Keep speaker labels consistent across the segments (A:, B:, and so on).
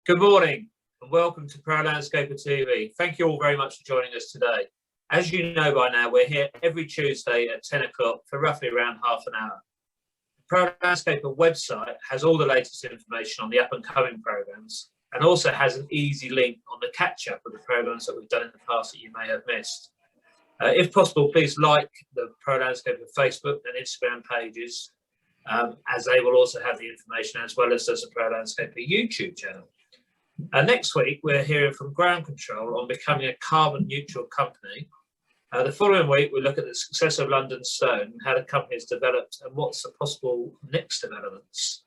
A: Good morning and welcome to Pro Landscaper TV. Thank you all very much for joining us today. As you know by now, we're here every Tuesday at 10 o'clock for roughly around half an hour. The Pro Landscaper website has all the latest information on the up and coming programs and also has an easy link on the catch up of the programs that we've done in the past that you may have missed. If possible, please like the Pro Landscaper Facebook and Instagram pages, as they will also have the information, as well as does the Pro Landscaper YouTube channel. Next week, we're hearing from Ground Control on becoming a carbon neutral company. The following week, we look at the success of London Stone, how the company has developed and what's the possible next developments.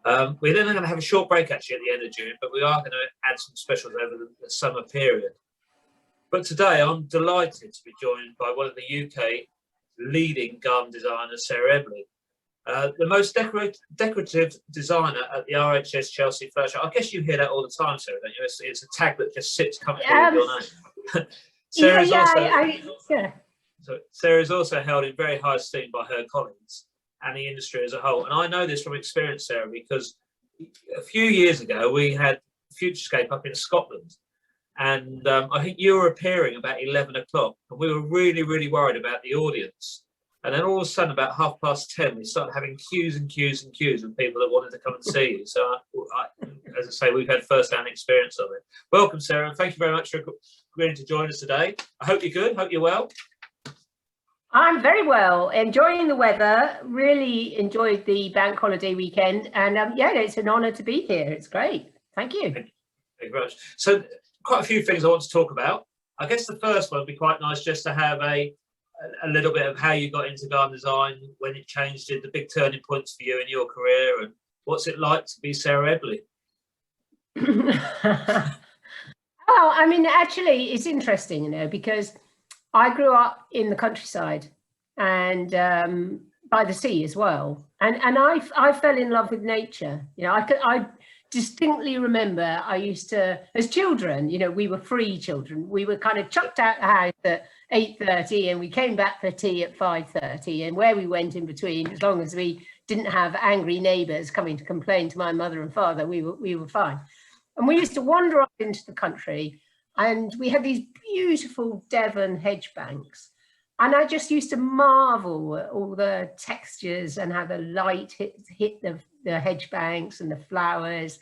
A: We're then going to have a short break actually at the end of June, but we are going to add some specials over the summer period. But today, I'm delighted to be joined by one of the UK leading garden designers, Sarah Eberle. The most decorative designer at the RHS Chelsea Flower Show. I guess you hear that all the time, Sarah, don't you? It's a tag that just sits comfortably with your name. Sarah is also held in very high esteem by her colleagues and the industry as a whole. And I know this from experience, Sarah, because a few years ago we had Futurescape up in Scotland. And I think you were appearing about 11 o'clock and we were really, really worried about the audience. And then all of a sudden, about 10:30, we started having queues and queues and queues of people that wanted to come and see you. So, as I say, we've had first-hand experience of it. Welcome, Sarah, and thank you very much for agreeing to join us today. I hope you're good. Hope you're well.
B: I'm very well. Enjoying the weather. Really enjoyed the bank holiday weekend. And yeah, it's an honour to be here. It's great. Thank you.
A: Thank you very much. So, quite a few things I want to talk about. I guess the first one would be quite nice just to have a little bit of how you got into garden design, when it changed, the big turning points for you in your career, and what's it like to be Sarah Eberle?
B: Oh, I mean, actually, it's interesting, because I grew up in the countryside and by the sea as well, and I fell in love with nature. I distinctly remember I used to, as children, we were free children. We were kind of chucked out the house at 8:30 and we came back for tea at 5:30, and where we went in between, as long as we didn't have angry neighbours coming to complain to my mother and father, we were fine. And we used to wander off into the country, and we had these beautiful Devon hedge banks. And I just used to marvel at all the textures and how the light hit the hedge banks and the flowers.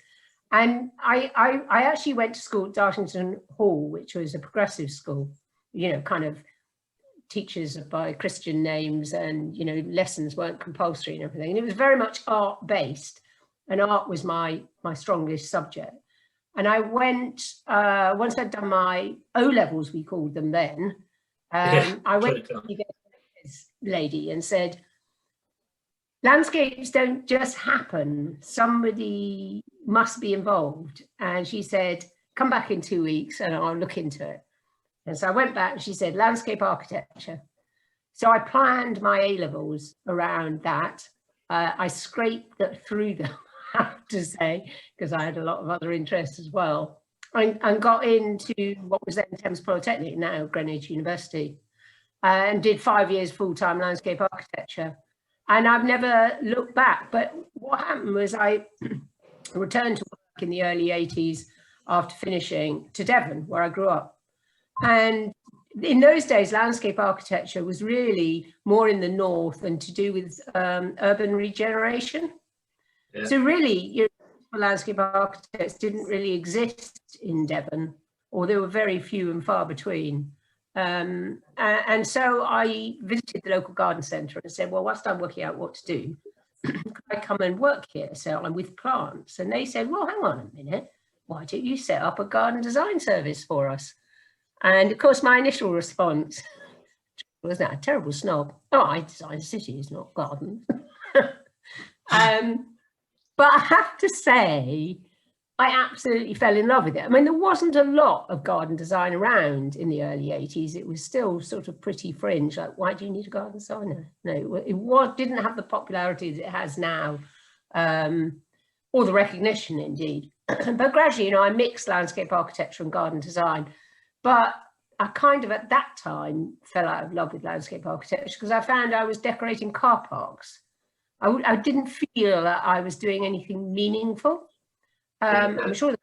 B: And I actually went to school at Dartington Hall, which was a progressive school, kind of teachers by Christian names, and, lessons weren't compulsory and everything. And it was very much art based, and art was my strongest subject. And I went, once I'd done my O-levels, we called them then, I went to this lady and said, landscapes don't just happen, somebody must be involved. And she said, come back in 2 weeks and I'll look into it. And so I went back and she said, landscape architecture. So I planned my A-levels around that. I scraped through them, I have to say, because I had a lot of other interests as well. And got into what was then Thames Polytechnic, now Greenwich University, and did 5 years full-time landscape architecture. And I've never looked back. But what happened was I returned to work in the early 80s after finishing to Devon, where I grew up. And in those days, landscape architecture was really more in the north and to do with urban regeneration. Yeah. So really, landscape architects didn't really exist in Devon, or they were very few and far between. And so I visited the local garden centre and said, well, whilst I'm working out what to do, could I come and work here? So I'm with plants. And they said, well, hang on a minute. Why don't you set up a garden design service for us? And of course, my initial response was that a terrible snob. Oh, I design cities, not gardens. But I have to say, I absolutely fell in love with it. I mean, there wasn't a lot of garden design around in the early 80s. It was still sort of pretty fringe. Like, why do you need a garden designer? No, it didn't have the popularity that it has now, or the recognition indeed. But gradually, I mixed landscape architecture and garden design. But I kind of, at that time, fell out of love with landscape architecture because I found I was decorating car parks. I didn't feel that I was doing anything meaningful. I'm sure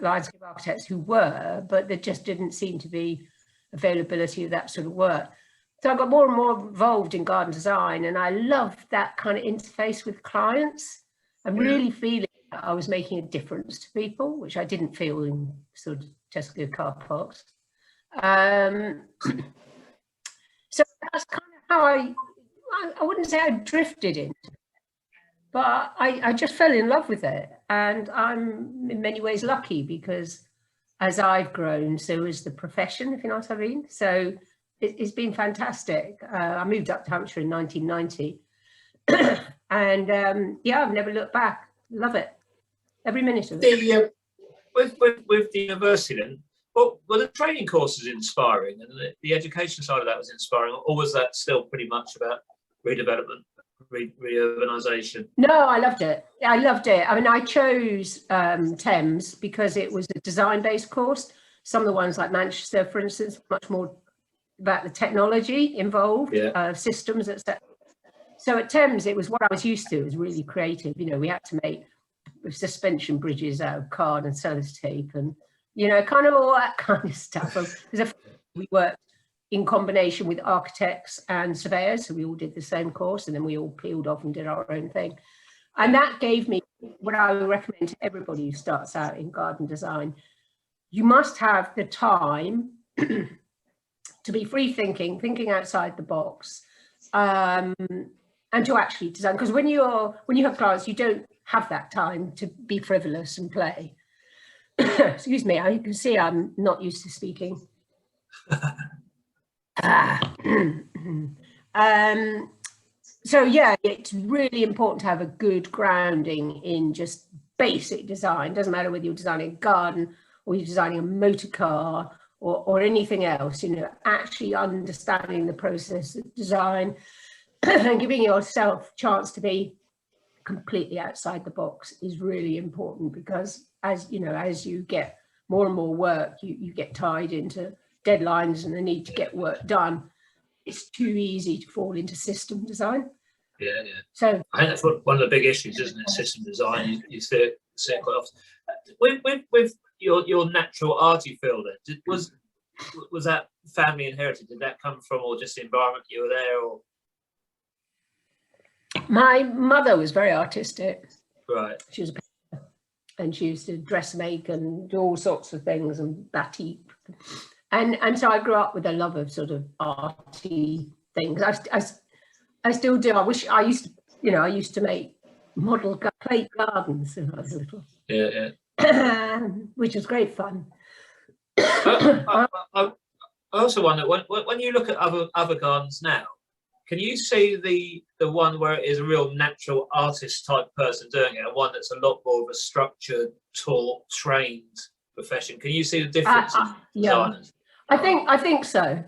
B: landscape architects who were, but there just didn't seem to be availability of that sort of work. So I got more and more involved in garden design, and I loved that kind of interface with clients and really feeling that I was making a difference to people, which I didn't feel in sort of Tesco car parks. So that's kind of how I wouldn't say I drifted into it, but I just fell in love with it. And I'm in many ways lucky, because as I've grown, so has the profession, if you know what I mean. So it's been fantastic. I moved up to Hampshire in 1990. And yeah, I've never looked back. Love it. Every minute of it.
A: With the university then, well, were the training courses inspiring, and the education side of that was inspiring, or was that still pretty much about redevelopment, reurbanisation?
B: No, I loved it. I loved it. I mean, I chose Thames because it was a design-based course. Some of the ones like Manchester, for instance, much more about the technology involved, systems, etc. So at Thames, it was what I was used to. It was really creative. You know, we had to make suspension bridges out of card and sellotape, and you know, kind of all that kind of stuff. We worked in combination with architects and surveyors, so we all did the same course, and then we all peeled off and did our own thing. And that gave me what I would recommend to everybody who starts out in garden design. You must have the time to be free thinking outside the box, and to actually design. Because when you have clients, you don't have that time to be frivolous and play. Excuse me, you can see I'm not used to speaking. So yeah, it's really important to have a good grounding in just basic design. Doesn't matter whether you're designing a garden or you're designing a motor car or anything else, you know, actually understanding the process of design and giving yourself a chance to be completely outside the box is really important, because as you know, as you get more and more work, you get tied into deadlines and the need to get work done. It's too easy to fall into system design.
A: Yeah.
B: So
A: I think that's one of the big issues, isn't it? System design. You see it quite often. With your natural arty field, was that family inherited? Did that come from, or just the environment you were there, or?
B: My mother was very artistic.
A: Right.
B: She was a painter, and she used to dressmake and do all sorts of things, and batik. And so I grew up with a love of sort of arty things. I still do. I wish I used to, I used to make model plate gardens when I was little.
A: Yeah.
B: Which was great fun.
A: I also wonder, when you look at other gardens now, can you see the one where it is a real natural artist type person doing it, and one that's a lot more of a structured, taught, trained profession? Can you see the difference in designers?
B: I think so.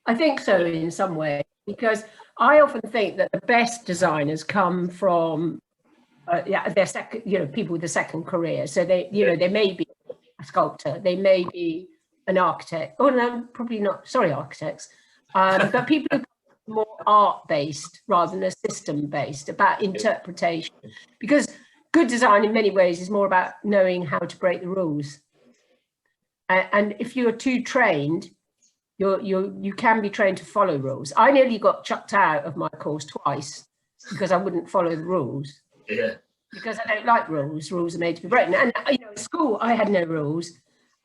B: I think so in some way, because I often think that the best designers come from their second, people with a second career. So they may be a sculptor, they may be an architect. Oh no, probably not. Sorry, architects. But people who are more art-based rather than a system-based, about interpretation. Because good design in many ways is more about knowing how to break the rules. And if you're too trained, you can be trained to follow rules. I nearly got chucked out of my course twice because I wouldn't follow the rules.
A: Yeah.
B: Because I don't like rules. Rules are made to be broken. And at school I had no rules.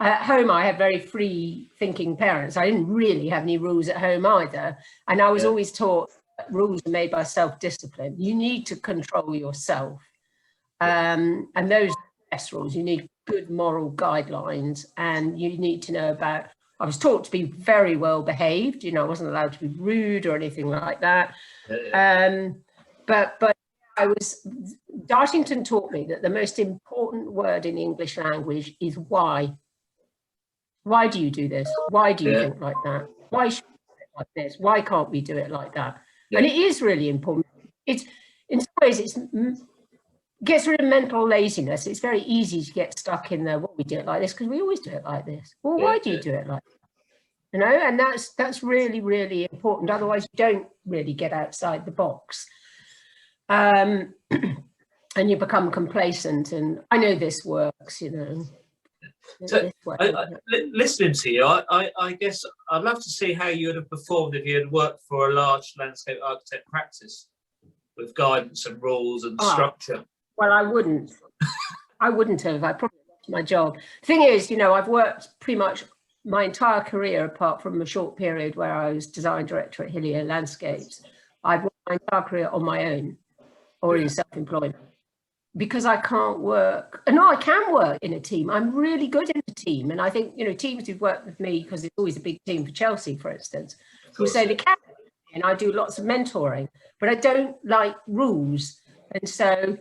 B: At home I had very free thinking parents. I didn't really have any rules at home either. And I was always taught that rules are made by self-discipline. You need to control yourself. And those are the best rules. You need good moral guidelines, and you need to know about, I was taught to be very well behaved, I wasn't allowed to be rude or anything like that. But Dartington taught me that the most important word in the English language is why. Why do you do this? Why do you think like that? Why should we do it like this? Why can't we do it like that? And it is really important. It's, in some ways, it gets rid of mental laziness. It's very easy to get stuck in the, we do it like this because we always do it like this. Well, why do you do it like that? And that's really, really important. Otherwise, you don't really get outside the box. And you become complacent. And I know this works,
A: So, listening to you, I guess I'd love to see how you would have performed if you had worked for a large landscape architect practice with guidance and rules and structure.
B: Well, I wouldn't. I wouldn't have. I probably lost my job. The thing is, you know, I've worked pretty much my entire career, apart from a short period where I was design director at Hillier Landscapes. I've worked my entire career on my own or in self-employment, because I can't work. No, I can work in a team. I'm really good in a team. And I think, you know, teams who've worked with me, because it's always a big team for Chelsea, for instance, who say they can. And I do lots of mentoring, but I don't like rules. And so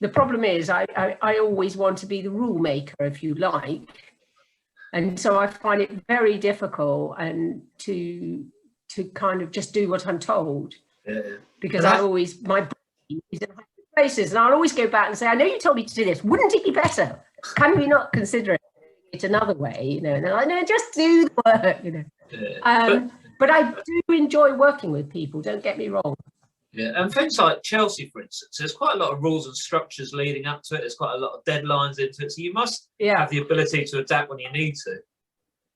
B: the problem is I always want to be the rule maker, if you like. And so I find it very difficult and to kind of just do what I'm told. Because I always, my brain is in places, and I'll always go back and say, I know you told me to do this. Wouldn't it be better? Can we not consider it another way? You know, and they're like, no, just do the work. You know, but I do enjoy working with people. Don't get me wrong.
A: Yeah, and things like Chelsea, for instance, there's quite a lot of rules and structures leading up to it. There's quite a lot of deadlines into it, so you must have the ability to adapt when you need to.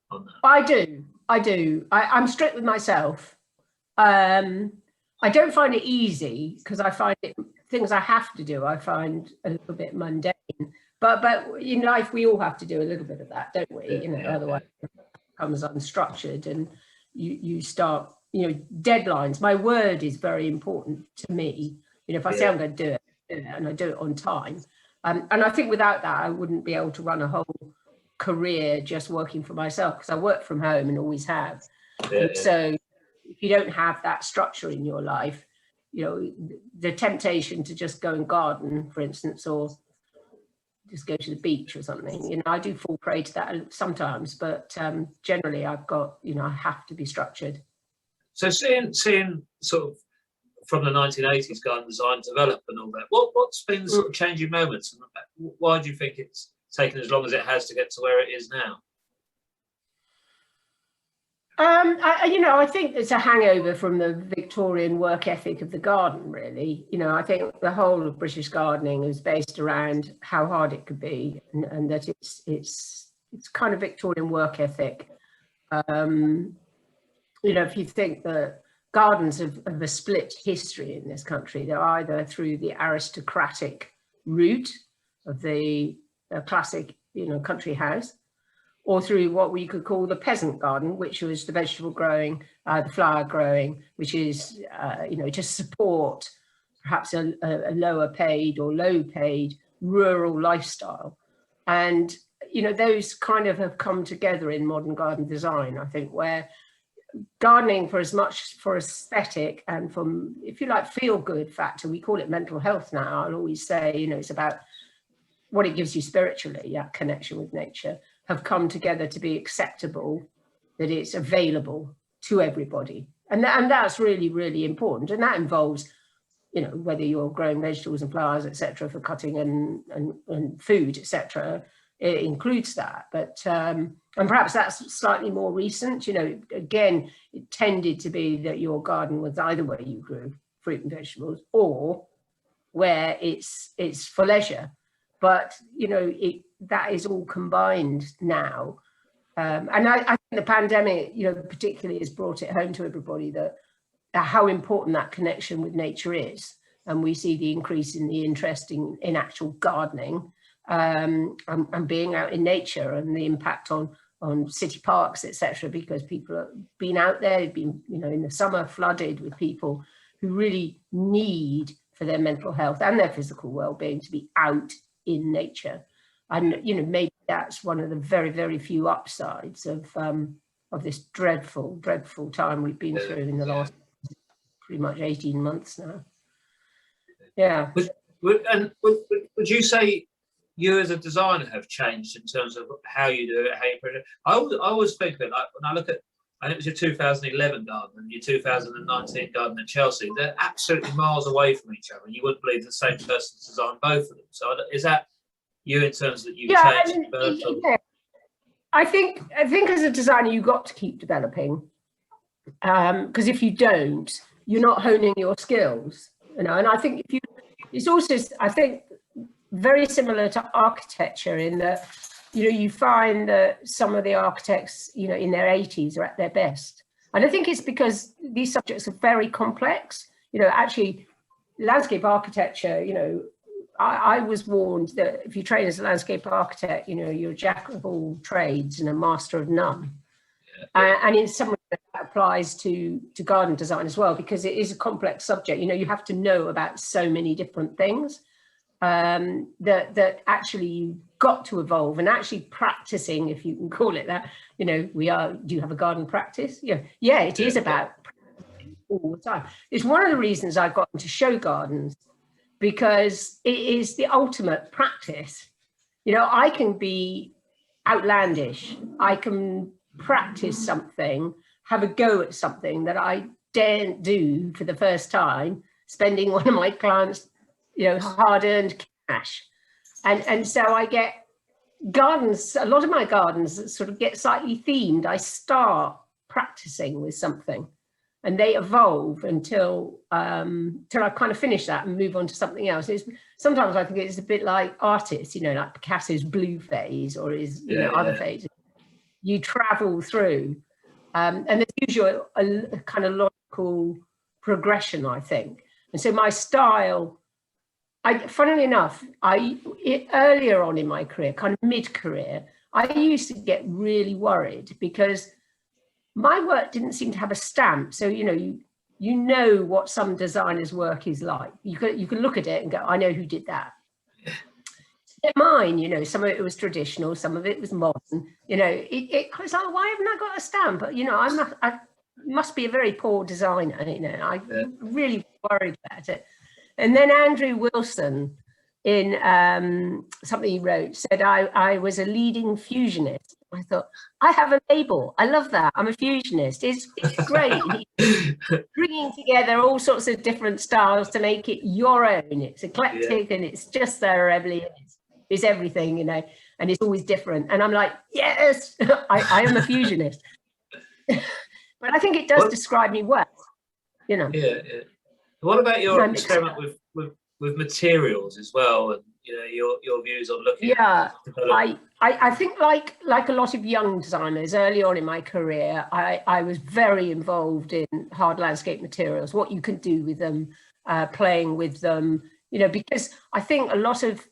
A: On that, I do. I'm strict with myself. I don't find it easy, because I find it things I have to do, I find a little bit mundane. But in life, we all have to do a little bit of that, don't we? You know, otherwise it becomes unstructured, and you start, you know, deadlines. My word is very important to me. You know, if I say I'm going to do it, and I do it on time. And I think without that, I wouldn't be able to run a whole career just working for myself, because I work from home and always have. So if you don't have that structure in your life, you know, the temptation to just go and garden, for instance, or just go to the beach or something, you know, I do fall prey to that sometimes, but generally I've got, you know, I have to be structured. So seeing sort of from the 1980s garden design develop and all that, what's been the sort of changing moments, and why do you think it's taken as long as it has to get to where it is now?
B: I think it's a hangover from the Victorian work ethic of the garden, really. You know, I think the whole of British gardening is based around how hard it could be, and that it's kind of Victorian work ethic. You know, if you think that gardens have a split history in this country, they're either through the aristocratic route of the classic, you know, country house, or through what we could call the peasant garden, which was the vegetable growing, the flower growing, which is, you know, to support perhaps a lower paid or low paid rural lifestyle. And, you know, those kind of have come together in modern garden design, I think, where gardening, for as much for aesthetic and from, if you like, feel good factor, we call it mental health now. I'll always say, you know, it's about what it gives you spiritually, that connection with nature, have come together to be acceptable, that it's available to everybody. And that's really, really important. And that involves, you know, whether you're growing vegetables and flowers, etc., for cutting and food, etc., it includes that. But, and perhaps that's slightly more recent. You know, again, it tended to be that your garden was either where you grew fruit and vegetables or where it's for leisure. But, you know, that is all combined now. And I think the pandemic, you know, particularly has brought it home to everybody that how important that connection with nature is. And we see the increase in the interest in actual gardening and being out in nature, and the impact on city parks, etc., because people have been out there, have been, you know, in the summer flooded with people who really need, for their mental health and their physical well-being, to be out in nature. And, you know, maybe that's one of the very, very few upsides of this dreadful, dreadful time we've been through in the last pretty much 18 months now. Yeah.
A: Would you say you as a designer have changed in terms of how you do it, how you project? I always think that, like, when I look at, I think it was your 2011 garden and your 2019 garden at Chelsea, they're absolutely miles away from each other. You wouldn't believe the same person's designed both of them. So is that you in terms that you've changed?
B: I think as a designer, you've got to keep developing, because if you don't, you're not honing your skills, you know. And I think it's also, I think, very similar to architecture in that, you find that some of the architects, in their 80s are at their best. And I think it's because these subjects are very complex. Actually, landscape architecture, I was warned that if you train as a landscape architect, you're a jack of all trades and a master of none. And in some way that applies to garden design as well, because it is a complex subject. You have to know about so many different things that actually you've got to evolve. And actually practicing, if you can call it that, do you have a garden practice? Yeah, it is about practicing all the time. It's one of the reasons I got into show gardens, because it is the ultimate practice. I can be outlandish. I can practice something, have a go at something that I daren't do for the first time, spending one of my clients, hard-earned cash. And so I get gardens, a lot of my gardens sort of get slightly themed. I start practicing with something and they evolve until I kind of finish that and move on to something else. Sometimes I think it's a bit like artists, like Picasso's blue phase or his other phases. You travel through, and there's usually a kind of logical progression, I think. And so my style, funnily enough, earlier on in my career, kind of mid-career, I used to get really worried because my work didn't seem to have a stamp. So, you know what some designers' work is like. You can look at it and go, I know who did that. Mine, some of it was traditional, some of it was modern. It was like, why haven't I got a stamp? But I must be a very poor designer. I really worried about it. And then Andrew Wilson, in something he wrote, said I was a leading fusionist. I thought, I have a label. I love that. I'm a fusionist. It's great. Bringing together all sorts of different styles to make it your own. It's eclectic and it's just Sarah Eberle. It's everything, and it's always different. And I'm like, yes, I am a fusionist. But I think it does describe me well,
A: Yeah. What about your experiment with materials as well, and your views on looking?
B: Yeah, I think like a lot of young designers early on in my career, I was very involved in hard landscape materials, what you can do with them, playing with them, because I think a lot of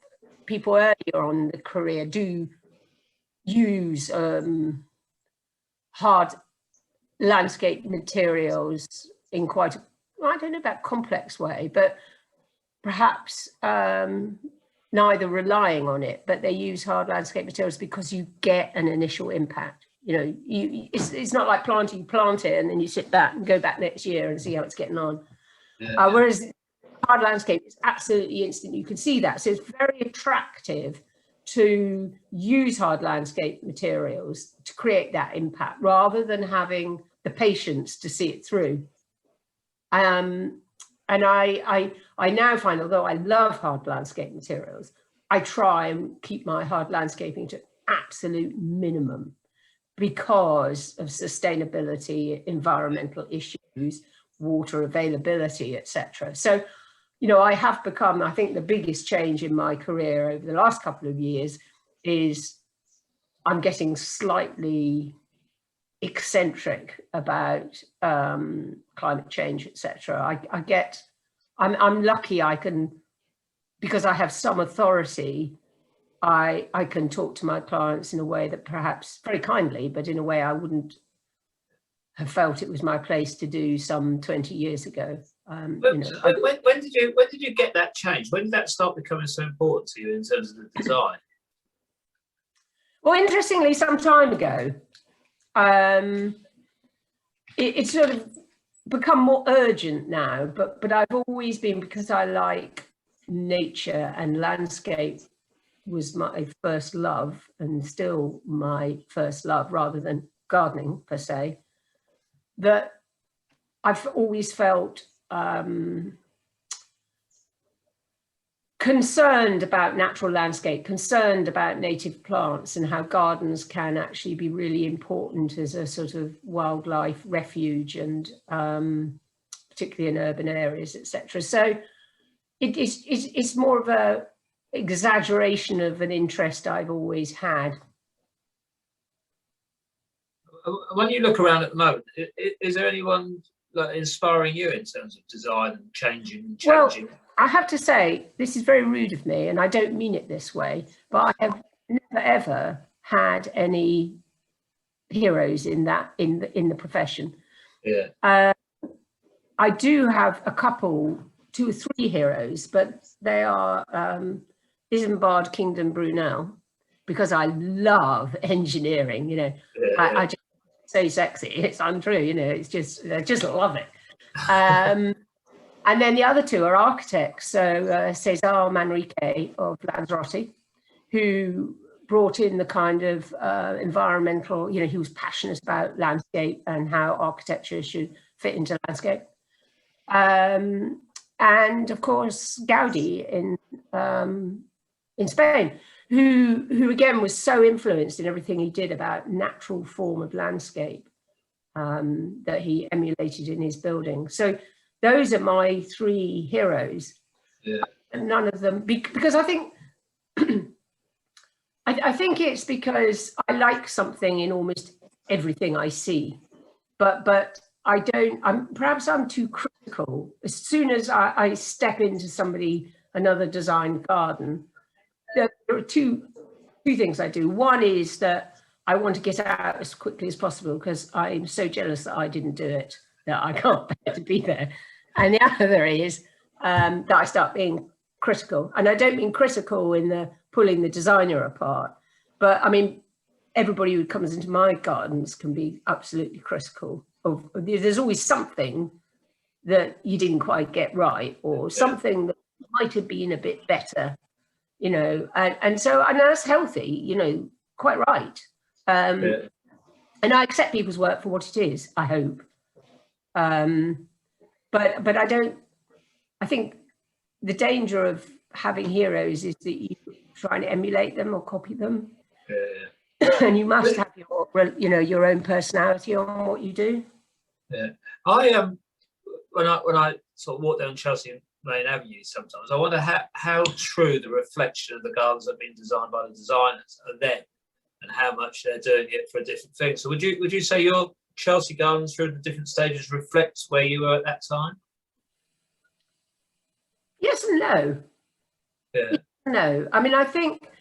B: people earlier on in the career do use hard landscape materials in quite I don't know about complex way, but perhaps neither relying on it, but they use hard landscape materials because you get an initial impact. It's not like planting, you plant it and then you sit back and go back next year and see how it's getting on. Whereas hard landscape is absolutely instant. You can see that. So it's very attractive to use hard landscape materials to create that impact rather than having the patience to see it through. And I now find, although I love hard landscape materials, I try and keep my hard landscaping to absolute minimum because of sustainability, environmental issues, water availability, etc. So, I have become, I think the biggest change in my career over the last couple of years is I'm getting slightly eccentric about climate change, etc. I'm lucky I can, because I have some authority, I can talk to my clients in a way that perhaps very kindly, but in a way I wouldn't have felt it was my place to do some 20 years ago.
A: When did you get that change? When did that start becoming so important to you in terms of the design?
B: Well, interestingly, some time ago, it's sort of become more urgent now, but I've always been, because I like nature and landscape was my first love and still my first love rather than gardening per se, that I've always felt concerned about natural landscape, concerned about native plants and how gardens can actually be really important as a sort of wildlife refuge and particularly in urban areas, etc. So it's more of a exaggeration of an interest I've always had.
A: When you look around at the moment, is there anyone like inspiring you in terms of design and changing and changing?
B: Well, I have to say, this is very rude of me, and I don't mean it this way, but I have never ever had any heroes in the profession.
A: Yeah.
B: I do have a couple, 2 or 3 heroes, but they are Isambard Kingdom Brunel, because I love engineering. You know, I just so sexy. It's untrue. You know, it's just I just love it. And then the other 2 are architects. So César Manrique of Lanzarote, who brought in the kind of environmental, you know, he was passionate about landscape and how architecture should fit into landscape. And of course, Gaudi in Spain, who again was so influenced in everything he did about natural form of landscape that he emulated in his building. So those are my 3 heroes.
A: Yeah.
B: And none of them, because I think I think it's because I like something in almost everything I see, but I don't. Perhaps I'm too critical. As soon as I step into another design garden, there are two things I do. One is that I want to get out as quickly as possible because I'm so jealous that I didn't do it, that I can't bear to be there. And the other is that I start being critical. And I don't mean critical in the pulling the designer apart, but I mean, everybody who comes into my gardens can be absolutely critical. There's always something that you didn't quite get right, or something that might have been a bit better, you know, and that's healthy, you know, quite right. And I accept people's work for what it is, I hope. But I think the danger of having heroes is that you try and emulate them or copy them. And you must have your own personality on what you do.
A: Yeah, I when I sort of walk down Chelsea Main Avenue, sometimes I wonder how true the reflection of the gardens that have been designed by the designers are them, and how much they're doing it for a different thing. So would you say your Chelsea gardens through the different stages reflects where you were at that time?
B: Yes and no.
A: Yeah.
B: No, I mean, I think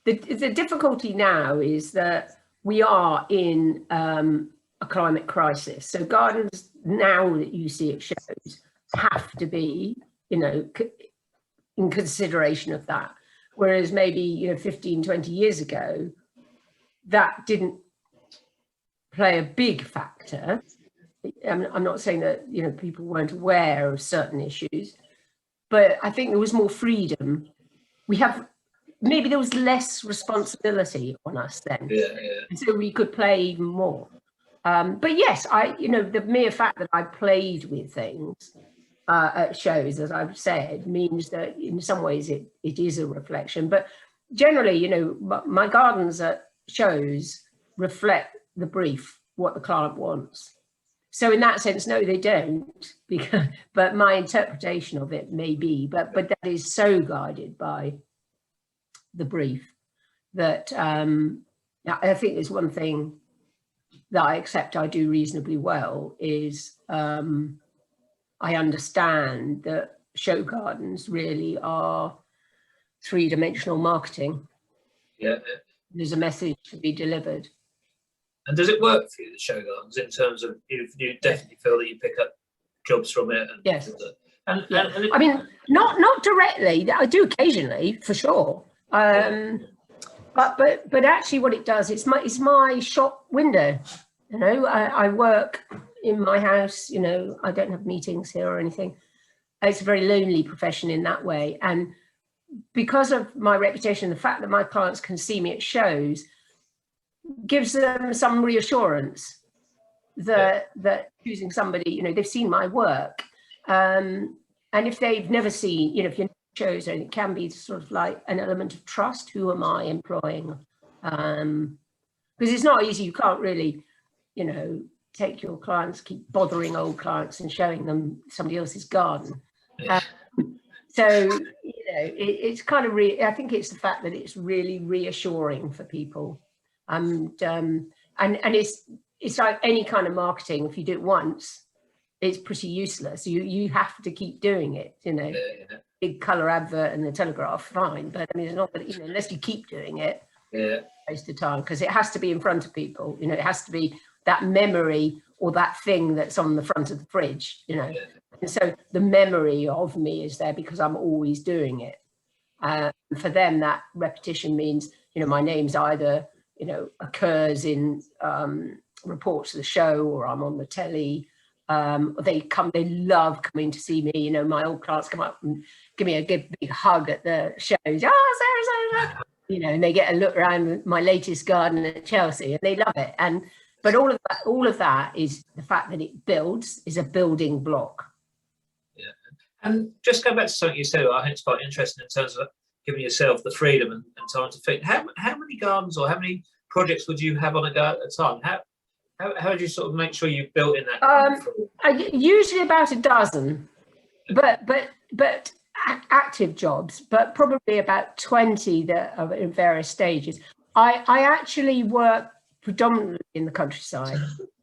B: the difficulty now is that we are in a climate crisis. So gardens now that you see at shows have to be, you know, in consideration of that. Whereas maybe, you know, 15, 20 years ago, that didn't play a big factor. I'm not saying that, you know, people weren't aware of certain issues, but I think there was more freedom. Maybe there was less responsibility on us then.
A: Yeah.
B: And so we could play even more. But yes, the mere fact that I played with things at shows, as I've said, means that in some ways it is a reflection. But generally, you know, my gardens at shows reflect the brief, what the client wants. So in that sense, no, they don't. But my interpretation of it may be. But that is so guided by the brief that I think there's one thing that I accept I do reasonably well is I understand that show gardens really are 3-dimensional marketing.
A: Yeah.
B: There's a message to be delivered.
A: And does it work for you, the show gardens, in terms of you definitely feel that you pick up jobs from it? And
B: yes.
A: And
B: I mean, not directly. I do occasionally, for sure. But actually, what it does, it's my shop window. You know, I work in my house. You know, I don't have meetings here or anything. It's a very lonely profession in that way, and because of my reputation, the fact that my clients can see me at shows gives them some reassurance that choosing somebody, you know, they've seen my work, and if they've never seen, you know, if you're shows, it can be sort of like an element of trust. Who am I employing? Because it's not easy. You can't really, you know, take your clients, keep bothering old clients and showing them somebody else's garden. So, you know, it's kind of I think it's the fact that it's really reassuring for people, and it's it's like any kind of marketing. If you do it once, it's pretty useless. You have to keep doing it, you know.
A: Yeah.
B: Big colour advert in the Telegraph, fine, but I mean, it's not that, you know, unless you keep doing it, waste of time, because it has to be in front of people, you know. It has to be that memory or that thing that's on the front of the fridge, you know. And so the memory of me is there because I'm always doing it. For them, that repetition means, you know, my name's either, you know, occurs in reports of the show, or I'm on the telly. They love coming to see me. You know, my old clients come up and give me a big hug at the shows. Oh, Sarah. You know, and they get a look around my latest garden at Chelsea, and they love it. But all of that is the fact that it builds, is a building block.
A: Yeah. And just going back to something you said, I think it's quite interesting in terms of giving yourself the freedom and time to think. How many gardens or how many projects would you have on a go at a time? How do you sort of make sure you've built in that?
B: Usually about a dozen, but active jobs, but probably about 20 that are in various stages. I actually work predominantly in the countryside.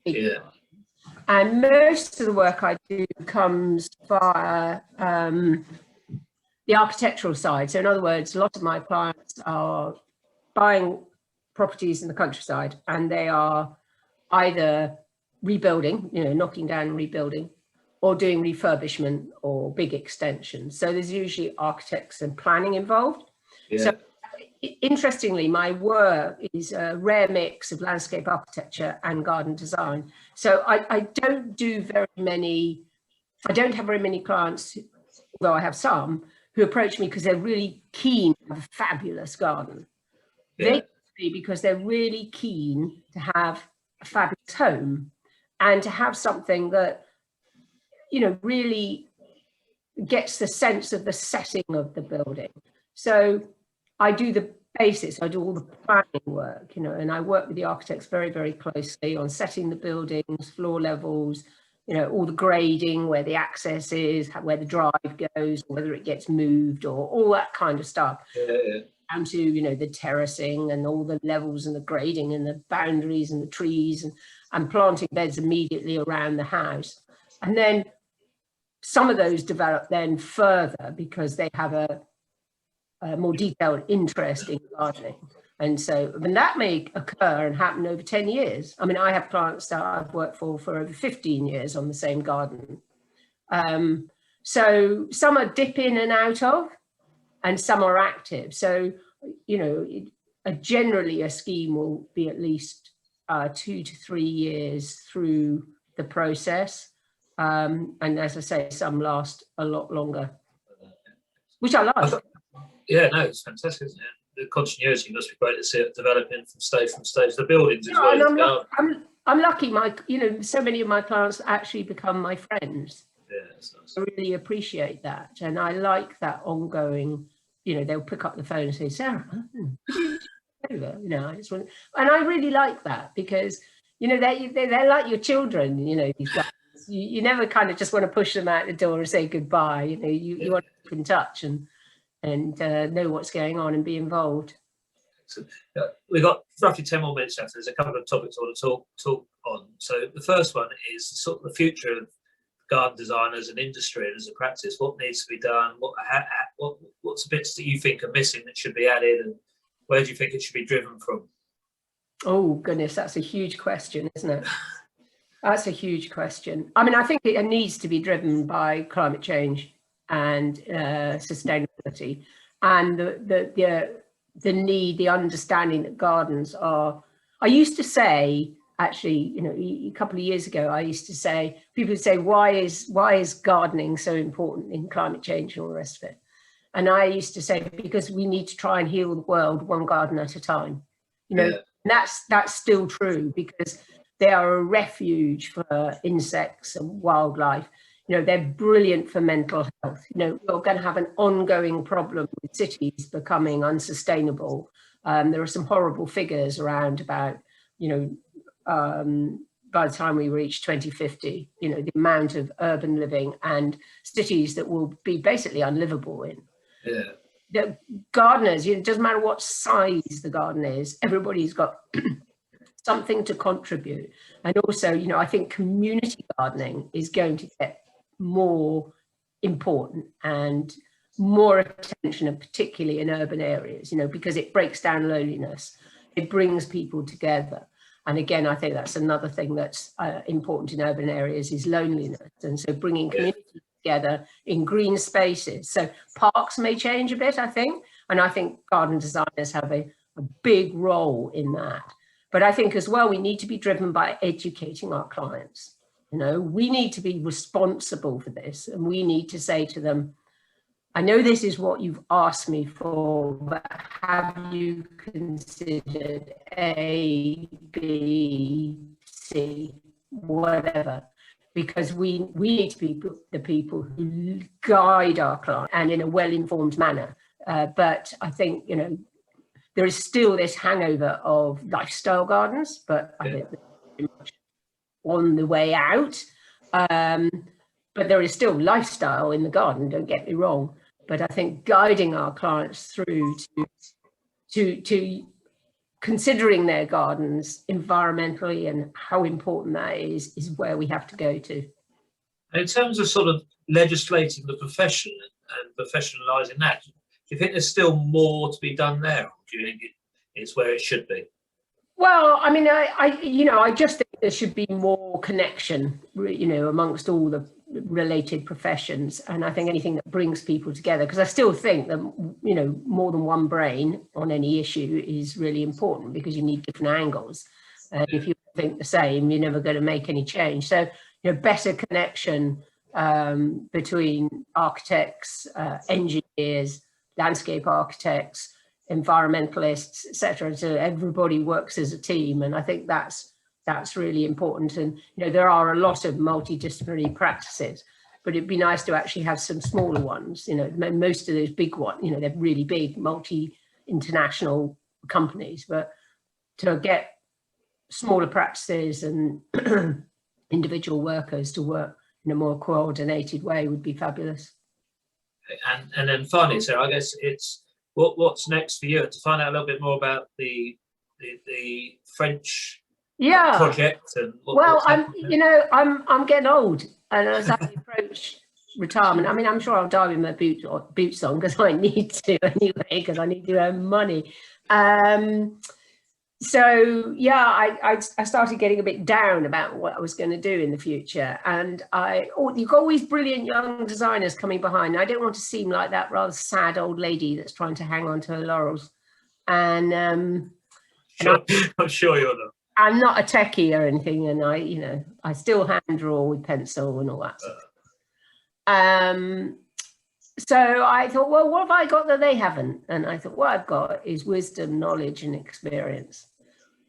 A: Yeah.
B: And most of the work I do comes via the architectural side. So in other words, a lot of my clients are buying properties in the countryside, and they are either rebuilding, you know, knocking down and rebuilding, or doing refurbishment or big extensions. So there's usually architects and planning involved.
A: Yeah.
B: So interestingly, my work is a rare mix of landscape architecture and garden design. So I don't have very many clients, although I have some, who approach me because they're really keen to have a fabulous garden.
A: Yeah.
B: They me because they're really keen to have a fabulous home and to have something that, you know, really gets the sense of the setting of the building. So I do the basics, I do all the planning work, you know, and I work with the architects very, very closely on setting the buildings, floor levels, you know, all the grading, where the access is, where the drive goes, whether it gets moved, or all that kind of stuff.
A: Yeah.
B: Down to, you know, the terracing and all the levels and the grading and the boundaries and the trees and planting beds immediately around the house. And then some of those develop then further because they have a more detailed interest in gardening. And so, I mean, that may occur and happen over 10 years. I mean, I have clients that I've worked for over 15 years on the same garden. So some are dip in and out of, and some are active. So, you know, generally a scheme will be at least 2 to 3 years through the process. And as I say, some last a lot longer, which I like.
A: Yeah, no, it's fantastic, isn't it? The continuity must be great to see it developing from stage to stage. The buildings as well.
B: I'm lucky. You know, so many of my clients actually become my friends.
A: Yeah, that's nice.
B: I really appreciate that, and I like that ongoing. You know, they'll pick up the phone and say, "Sarah, you know, I just want," and I really like that because, you know, they're like your children. You know, these guys. You never kind of just want to push them out the door and say goodbye. You know, you want to keep in touch and know what's going on and be involved.
A: Excellent. We've got roughly 10 more minutes left. There's a couple of topics I want to talk on. So the first one is sort of the future of garden design as an industry and as a practice. What needs to be done? What's the bits that you think are missing that should be added, and where do you think it should be driven from?
B: Oh goodness, that's a huge question, isn't it? That's a huge question. I mean, I think it needs to be driven by climate change and sustainability, and the need, the understanding that gardens are. I used to say, actually, you know, a couple of years ago, I used to say, people would say, why is gardening so important in climate change and all the rest of it? And I used to say, because we need to try and heal the world one garden at a time. You know, and that's still true, because they are a refuge for insects and wildlife. You know, they're brilliant for mental health. You know, we're going to have an ongoing problem with cities becoming unsustainable. There are some horrible figures around about, you know, by the time we reach 2050, you know, the amount of urban living and cities that will be basically unlivable in.
A: Yeah.
B: The gardeners, you know, it doesn't matter what size the garden is, everybody's got something to contribute. And also, you know, I think community gardening is going to get more important and more attention, and particularly in urban areas, you know, because it breaks down loneliness, it brings people together. And again, I think that's another thing that's important in urban areas is loneliness. And so bringing communities together in green spaces. So parks may change a bit, I think. And I think garden designers have a big role in that. But I think as well, we need to be driven by educating our clients. You know, we need to be responsible for this. And we need to say to them, I know this is what you've asked me for, but have you considered A, B, C, whatever? Because we need to be the people who guide our client and in a well-informed manner. But I think, you know, there is still this hangover of lifestyle gardens, but I think they're pretty much on the way out. But there is still lifestyle in the garden, don't get me wrong. But I think guiding our clients through to considering their gardens environmentally and how important that is where we have to go to.
A: In terms of sort of legislating the profession and professionalising that, do you think there's still more to be done there? Or do you think it's where it should be?
B: Well, I mean, I just think there should be more connection, you know, amongst all the related professions. And I think anything that brings people together, because I still think that, you know, more than one brain on any issue is really important because you need different angles. And if you think the same, you're never going to make any change. So, you know, better connection between architects, engineers, landscape architects, environmentalists, etc. So everybody works as a team, and I think that's really important. And you know, there are a lot of multidisciplinary practices, but it'd be nice to actually have some smaller ones. You know, most of those big ones, you know, they're really big multi-international companies, but to get smaller practices and individual workers to work in a more coordinated way would be fabulous.
A: And then finally, Sarah, I guess it's what's next for you, to find out a little bit more about the French project. And I'm getting old, and as I approach retirement, I mean, I'm sure I'll die with my boots on because I need to anyway, because I need to earn money. So yeah, I started getting a bit down about what I was going to do in the future, and you've got all these brilliant young designers coming behind. I don't want to seem like that rather sad old lady that's trying to hang on to her laurels. And I'm sure you're not.
B: I'm not a techie or anything, and I still hand draw with pencil and all that stuff. So I thought, well, what have I got that they haven't? And I thought, what I've got is wisdom, knowledge, and experience.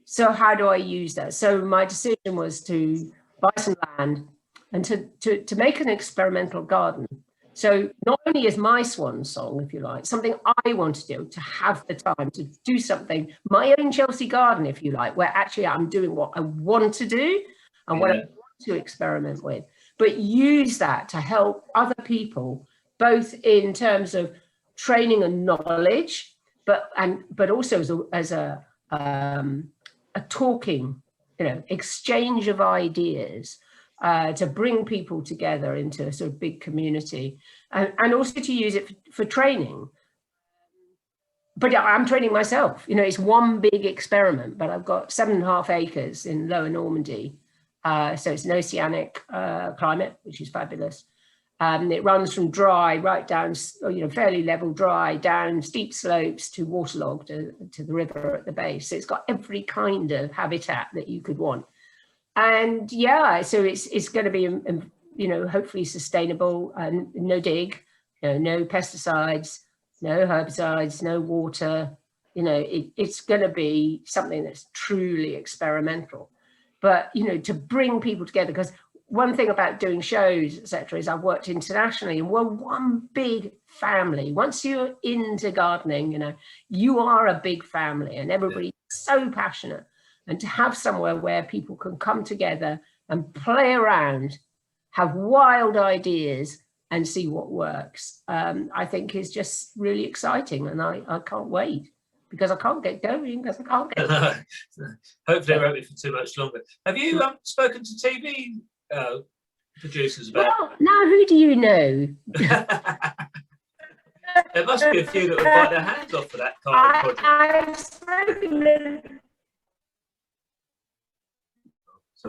B: So how do I use that? So my decision was to buy some land and to make an experimental garden. So not only is my swan song, if you like, something I want to do, to have the time to do something, my own Chelsea garden, if you like, where actually I'm doing what I want to do and what I want to experiment with, but use that to help other people, both in terms of training and knowledge, but also as a talking, exchange of ideas to bring people together into a sort of big community, and also to use it for training. But I'm training myself. It's one big experiment, but I've got 7.5 acres in Lower Normandy. So it's an oceanic climate, which is fabulous. It runs from dry right down, fairly level dry, down steep slopes to waterlogged to the river at the base. So it's got every kind of habitat that you could want. And yeah, so it's going to be, hopefully sustainable, and no dig, no pesticides, no herbicides, no water. It's going to be something that's truly experimental. But, to bring people together, because one thing about doing shows, etc., is I've worked internationally, and we're one big family. Once you're into gardening, you are a big family, and everybody's so passionate. And to have somewhere where people can come together and play around, have wild ideas, and see what works, I think is just really exciting, and I can't wait. because I can't get going, because I can't get
A: Hopefully it won't be for too much longer. Have you spoken to TV producers about
B: Well, now who do you know?
A: There must be a few that would bite their hands off for that kind of project.
B: I've spoken.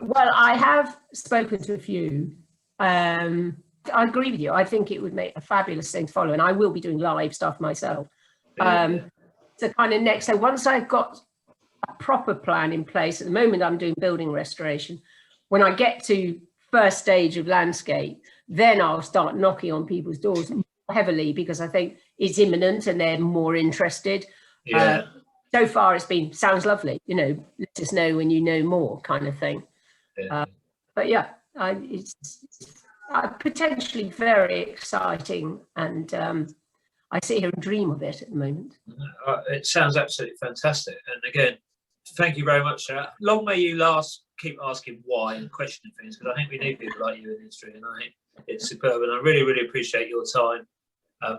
B: Well, I have spoken to a few. I agree with you. I think it would make a fabulous thing to follow, and I will be doing live stuff myself. So kind of next, so once I've got a proper plan in place, at the moment I'm doing building restoration. When I get to first stage of landscape, then I'll start knocking on people's doors more heavily, because I think it's imminent and they're more interested. So far it's been, sounds lovely, you know, let us know when you know more, kind of thing. But yeah, it's potentially very exciting, and I sit here and dream of it at the moment.
A: It sounds absolutely fantastic. And again, thank you very much, Sarah. Long may you last, keep asking why and questioning things, because I think we need people like you in the industry, and I think it's superb. And I really, really appreciate your time.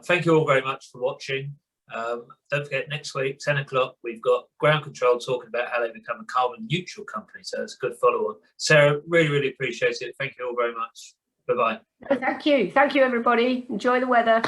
A: Thank you all very much for watching. Don't forget, next week, 10 o'clock, we've got Ground Control talking about how they become a carbon neutral company. So it's a good follow on. Sarah, really, really appreciate it. Thank you all very much. Bye-bye.
B: Thank you. Thank you, everybody. Enjoy the weather.